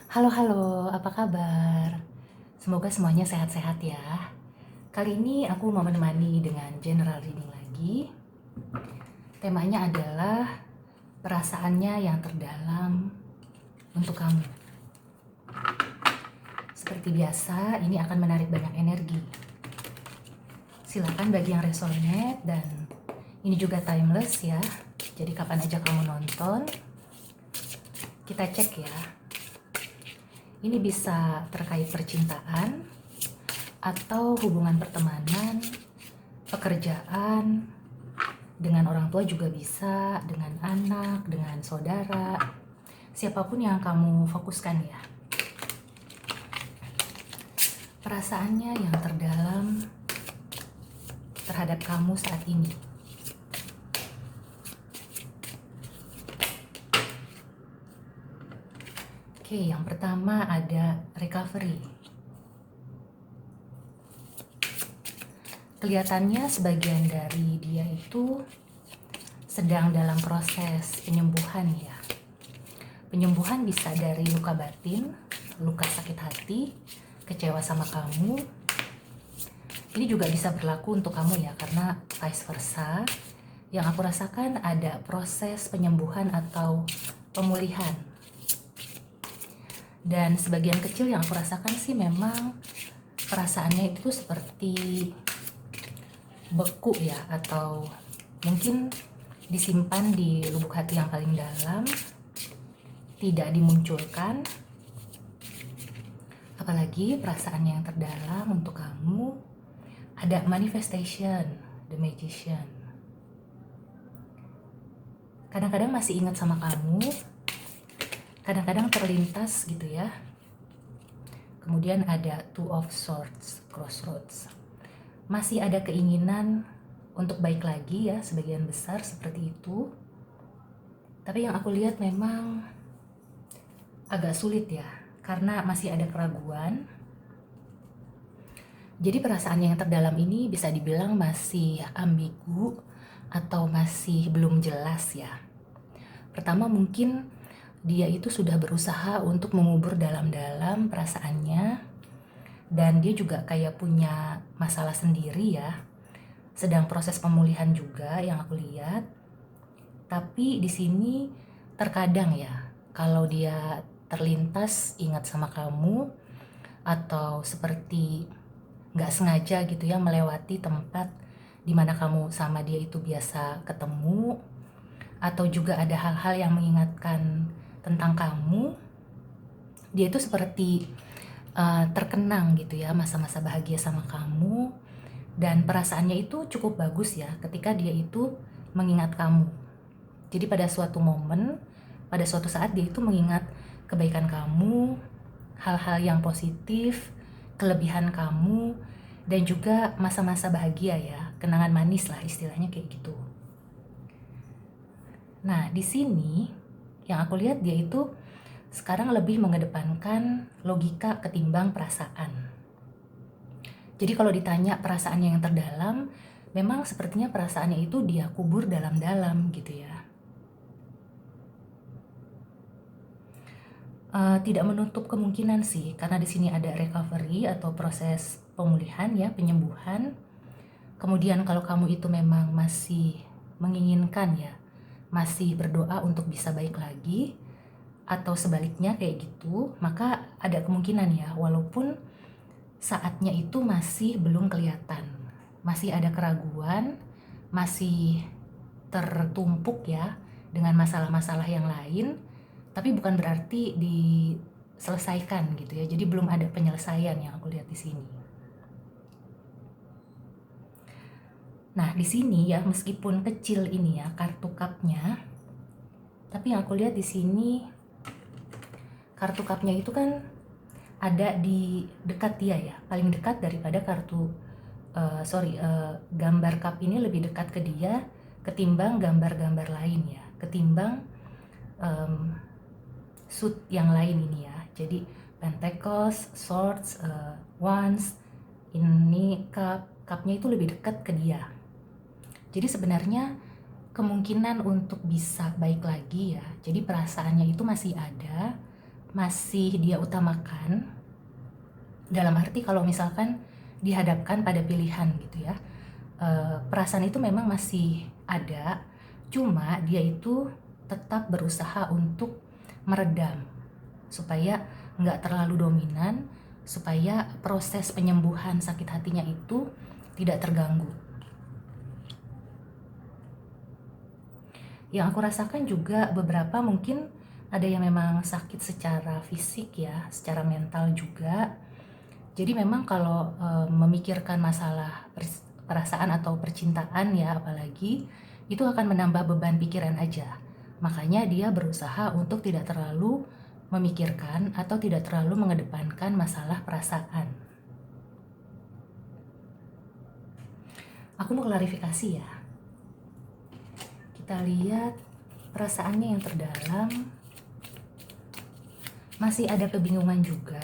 Halo halo, apa kabar? Semoga semuanya sehat-sehat ya. Kali ini aku mau menemani dengan general reading lagi. Temanya adalah perasaannya yang terdalam untuk kamu. Seperti biasa, ini akan menarik banyak energi. Silakan bagi yang resonate, dan ini juga timeless ya. Jadi kapan aja kamu nonton, kita cek ya. Ini bisa terkait percintaan, atau hubungan pertemanan, pekerjaan, dengan orang tua juga bisa, dengan anak, dengan saudara, siapapun yang kamu fokuskan ya. Perasaannya yang terdalam terhadap kamu saat ini. Oke, yang pertama ada recovery. Kelihatannya sebagian dari dia itu sedang dalam proses penyembuhan ya. Penyembuhan bisa dari luka batin, luka sakit hati, kecewa sama kamu. Ini juga bisa berlaku untuk kamu ya, karena vice versa. Yang aku rasakan ada proses penyembuhan atau pemulihan. Dan sebagian kecil yang aku rasakan sih memang perasaannya itu seperti beku ya, atau mungkin disimpan di lubuk hati yang paling dalam, tidak dimunculkan. Apalagi perasaannya yang terdalam untuk kamu ada manifestation, the magician. Kadang-kadang masih ingat sama kamu, kadang-kadang terlintas gitu ya. Kemudian ada two of swords, crossroads. Masih ada keinginan untuk baik lagi ya, sebagian besar seperti itu. Tapi yang aku lihat memang agak sulit ya, karena masih ada keraguan. Jadi perasaannya yang terdalam ini bisa dibilang masih ambigu atau masih belum jelas ya. Pertama, mungkin dia itu sudah berusaha untuk mengubur dalam-dalam perasaannya, dan dia juga kayak punya masalah sendiri ya. Sedang proses pemulihan juga yang aku lihat. Tapi di sini terkadang ya, kalau dia terlintas ingat sama kamu, atau seperti nggak sengaja gitu ya melewati tempat dimana kamu sama dia itu biasa ketemu, atau juga ada hal-hal yang mengingatkan tentang kamu, dia itu seperti terkenang gitu ya masa-masa bahagia sama kamu, dan perasaannya itu cukup bagus ya ketika dia itu mengingat kamu. Jadi pada suatu momen, pada suatu saat dia itu mengingat kebaikan kamu, hal-hal yang positif, kelebihan kamu, dan juga masa-masa bahagia ya, kenangan manis lah istilahnya kayak gitu. Nah, di sini yang aku lihat dia itu sekarang lebih mengedepankan logika ketimbang perasaan. Jadi kalau ditanya perasaannya yang terdalam, memang sepertinya perasaannya itu dia kubur dalam-dalam gitu ya. Tidak menutup kemungkinan sih, karena di sini ada recovery atau proses pemulihan ya, penyembuhan. Kemudian kalau kamu itu memang masih menginginkan ya, masih berdoa untuk bisa baik lagi, atau sebaliknya kayak gitu, maka ada kemungkinan ya, walaupun saatnya itu masih belum kelihatan, masih ada keraguan, masih tertumpuk ya dengan masalah-masalah yang lain, tapi bukan berarti diselesaikan gitu ya. Jadi belum ada penyelesaian yang aku lihat di sini. Nah, di sini ya, meskipun kecil ini ya kartu cupnya, tapi yang aku lihat di sini kartu cupnya itu kan ada di dekat dia ya, paling dekat daripada kartu gambar cup ini lebih dekat ke dia ketimbang gambar-gambar lain ya, ketimbang suit yang lain ini ya. Jadi Pentacles, Swords, Wands, ini cupnya itu lebih dekat ke dia. Jadi sebenarnya kemungkinan untuk bisa baik lagi ya, jadi perasaannya itu masih ada, masih dia utamakan, dalam arti kalau misalkan dihadapkan pada pilihan gitu ya, perasaan itu memang masih ada, cuma dia itu tetap berusaha untuk meredam supaya nggak terlalu dominan, supaya proses penyembuhan sakit hatinya itu tidak terganggu. Yang aku rasakan juga beberapa mungkin ada yang memang sakit secara fisik ya, secara mental juga. Jadi memang kalau memikirkan masalah perasaan atau percintaan ya apalagi, itu akan menambah beban pikiran aja. Makanya dia berusaha untuk tidak terlalu memikirkan atau tidak terlalu mengedepankan masalah perasaan. Aku mau klarifikasi ya. Kita lihat perasaannya yang terdalam, masih ada kebingungan juga.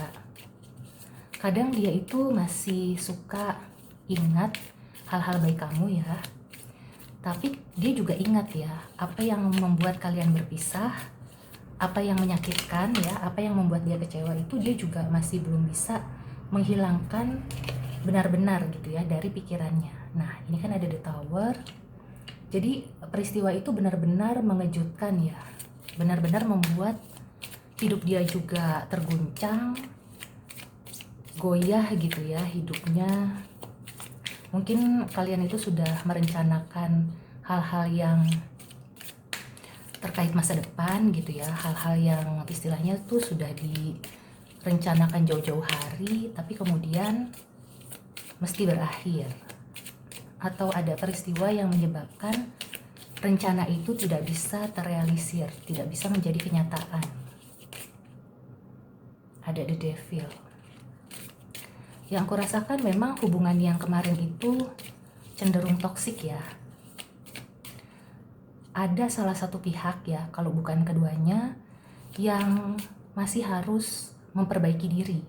Kadang dia itu masih suka ingat hal-hal baik kamu ya, tapi dia juga ingat ya apa yang membuat kalian berpisah, apa yang menyakitkan ya, apa yang membuat dia kecewa itu dia juga masih belum bisa menghilangkan benar-benar gitu ya dari pikirannya. Nah ini kan ada the tower, jadi peristiwa itu benar-benar mengejutkan ya, benar-benar membuat hidup dia juga terguncang, goyah gitu ya hidupnya. Mungkin kalian itu sudah merencanakan hal-hal yang terkait masa depan gitu ya, hal-hal yang istilahnya tuh sudah direncanakan jauh-jauh hari, tapi kemudian mesti berakhir, atau ada peristiwa yang menyebabkan rencana itu tidak bisa terrealisir, tidak bisa menjadi kenyataan. Ada the devil. Yang aku rasakan memang hubungan yang kemarin itu cenderung toksik ya. Ada salah satu pihak ya, kalau bukan keduanya, yang masih harus memperbaiki diri.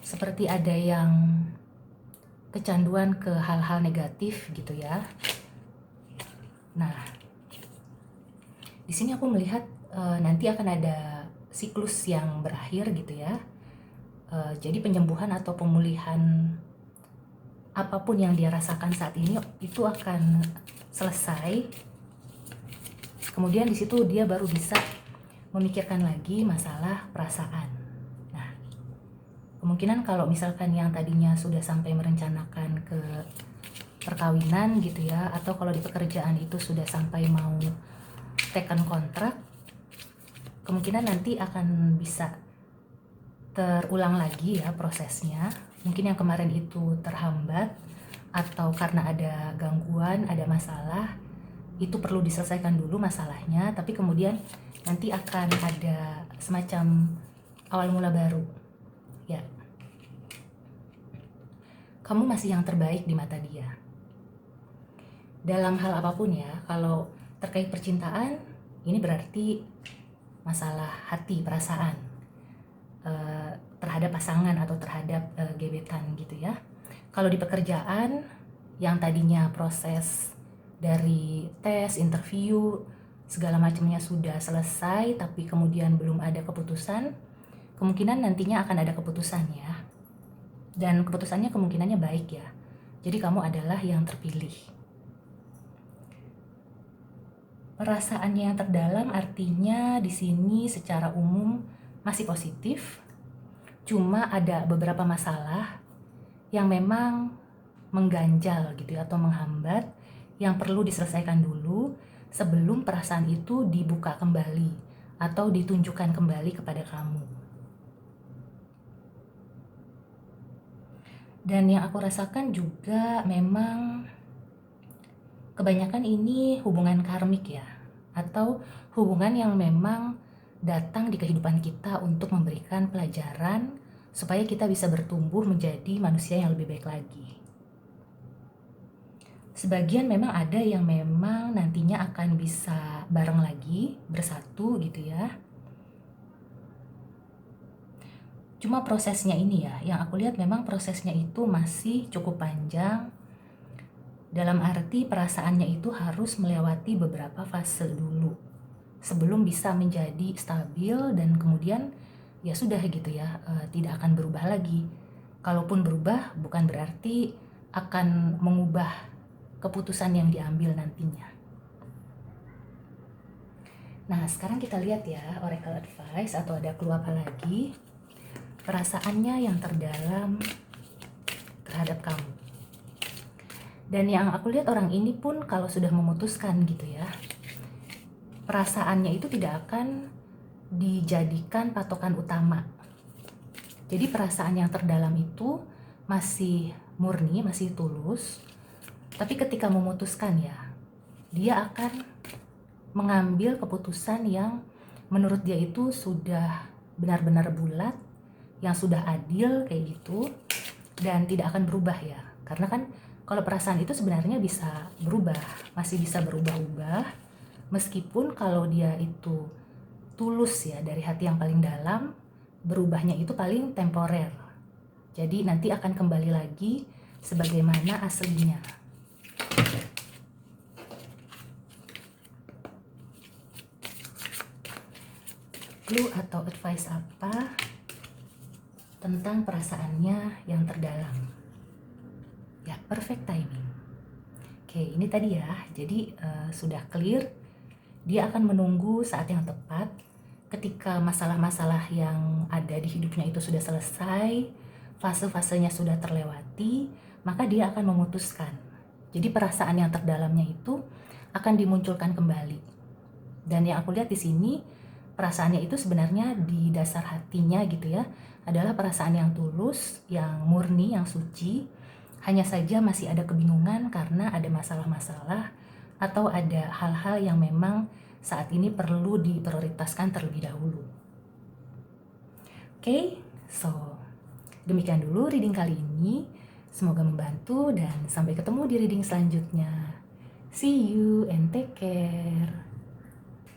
Seperti ada yang kecanduan ke hal-hal negatif gitu ya. Nah, di sini aku melihat nanti akan ada siklus yang berakhir gitu ya. Jadi penyembuhan atau pemulihan apapun yang dia rasakan saat ini itu akan selesai. Kemudian di situ dia baru bisa memikirkan lagi masalah perasaan. Nah, kemungkinan kalau misalkan yang tadinya sudah sampai merencanakan ke perkawinan gitu ya, atau kalau di pekerjaan itu sudah sampai mau tekan kontrak, kemungkinan nanti akan bisa terulang lagi ya prosesnya. Mungkin yang kemarin itu terhambat atau karena ada gangguan, ada masalah, itu perlu diselesaikan dulu masalahnya, tapi kemudian nanti akan ada semacam awal mula baru ya. Kamu masih yang terbaik di mata dia dalam hal apapun ya. Kalau terkait percintaan, ini berarti masalah hati, perasaan terhadap pasangan atau terhadap gebetan gitu ya. Kalau di pekerjaan yang tadinya proses dari tes, interview, segala macamnya sudah selesai tapi kemudian belum ada keputusan, kemungkinan nantinya akan ada keputusan ya. Dan keputusannya kemungkinannya baik ya. Jadi kamu adalah yang terpilih. Perasaannya yang terdalam artinya di sini secara umum masih positif, cuma ada beberapa masalah yang memang mengganjal gitu ya, atau menghambat, yang perlu diselesaikan dulu sebelum perasaan itu dibuka kembali atau ditunjukkan kembali kepada kamu. Dan yang aku rasakan juga memang kebanyakan ini hubungan karmik ya, atau hubungan yang memang datang di kehidupan kita untuk memberikan pelajaran supaya kita bisa bertumbuh menjadi manusia yang lebih baik lagi. Sebagian memang ada yang memang nantinya akan bisa bareng lagi, bersatu gitu ya. Cuma prosesnya ini ya, yang aku lihat memang prosesnya itu masih cukup panjang. Dalam arti perasaannya itu harus melewati beberapa fase dulu sebelum bisa menjadi stabil dan kemudian ya sudah gitu ya, tidak akan berubah lagi. Kalaupun berubah bukan berarti akan mengubah keputusan yang diambil nantinya. Nah, sekarang kita lihat ya oracle advice atau ada clue apa lagi. Perasaannya yang terdalam terhadap kamu. Dan yang aku lihat orang ini pun kalau sudah memutuskan gitu ya, perasaannya itu tidak akan dijadikan patokan utama. Jadi perasaan yang terdalam itu masih murni, masih tulus. Tapi ketika memutuskan ya, dia akan mengambil keputusan yang menurut dia itu sudah benar-benar bulat, yang sudah adil kayak gitu, dan tidak akan berubah ya. Karena kan kalau perasaan itu sebenarnya bisa berubah, masih bisa berubah-ubah, meskipun kalau dia itu tulus ya dari hati yang paling dalam, berubahnya itu paling temporer. Jadi nanti akan kembali lagi sebagaimana aslinya. Clue atau advice apa tentang perasaannya yang terdalam? Ya, perfect timing. Oke, ini tadi ya. Jadi sudah clear. Dia akan menunggu saat yang tepat ketika masalah-masalah yang ada di hidupnya itu sudah selesai, fase-fasenya sudah terlewati, maka dia akan memutuskan. Jadi perasaan yang terdalamnya itu akan dimunculkan kembali. Dan yang aku lihat di sini, perasaannya itu sebenarnya di dasar hatinya gitu ya, adalah perasaan yang tulus, yang murni, yang suci. Hanya saja masih ada kebingungan karena ada masalah-masalah atau ada hal-hal yang memang saat ini perlu diprioritaskan terlebih dahulu. Oke, so demikian dulu reading kali ini. Semoga membantu dan sampai ketemu di reading selanjutnya. See you and take care.